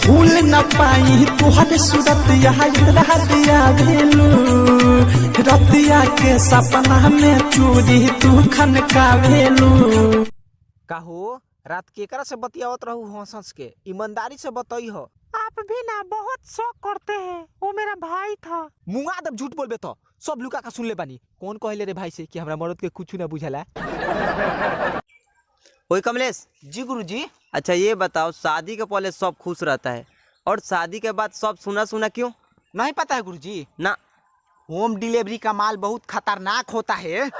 भूल न पाई तुहरे सूरत दिया भेलू रतिया के सपना में चूड़ी तू खनका भेलू। काहो रात केकरा से बतियावत रहू हंस हंस के, ईमानदारी से बताई हो। आप भी ना बहुत शौक करते हैं, वो मेरा भाई था। मुंगा दब झूठ बोलबे तो सब लुका का सुन ले बानी। कौन कहले रे भाई से कि हमरा मर्द के कुछ ना बुझाला। ओए कमलेश जी गुरुजी। अच्छा ये बताओ, शादी के पहले सब खुश रहता है और शादी के बाद सब सुना सुना क्यों? नहीं पता है गुरुजी ना। होम डिलीवरी का माल बहुत खतरनाक होता है।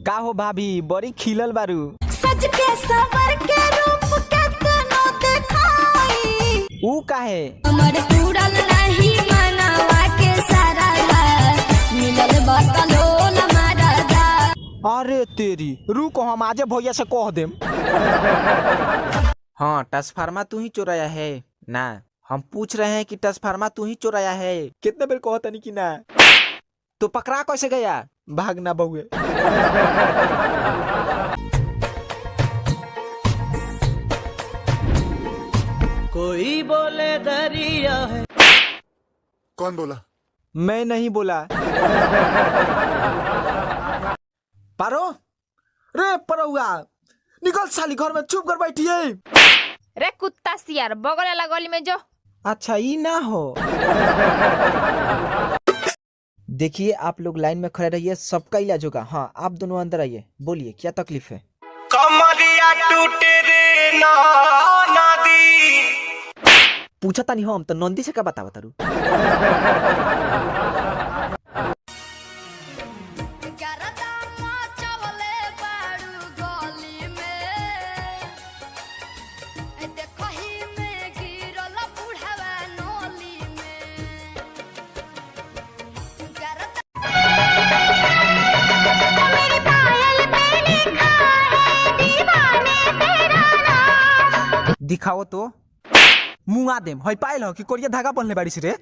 का हो भाभी बड़ी खिलल बारू। सज के सवर के रूप केतनो देखाई ऊ काहे हमर पूरल नहीं मनवा के सारा मिलल बतलो हमारा दा। अरे तेरी रुको हम आजे भैया से कह देम। हाँ ट्रांसफार्मा तू ही चुराया है ना? हम पूछ रहे हैं कि ट्रांसफार्मा तू ही चुराया है। कितने बेर कहता नहीं कि ना। तो पकड़ा कैसे गया? भागना बहुए। कोई बोले दरिया है। कौन बोला? मैं नहीं बोला। पारो रे परुआ निकल साली, घर में चुप कर बैठी है। रे कुत्ता सियार बगल वाला गली में जो। अच्छा ये ना हो। देखिए आप लोग लाइन में खड़े रहिए, सबका इलाज होगा। हाँ आप दोनों अंदर आइए, बोलिए क्या तकलीफ है? कमरिया टूटे रे नदी। पूछा था नहीं हम तो नंदी से क्या बता तारू। दिखाओ तो मुंगा देम। हई पाइल हो कि कोरिया धागा पहनले बाड़ी रे।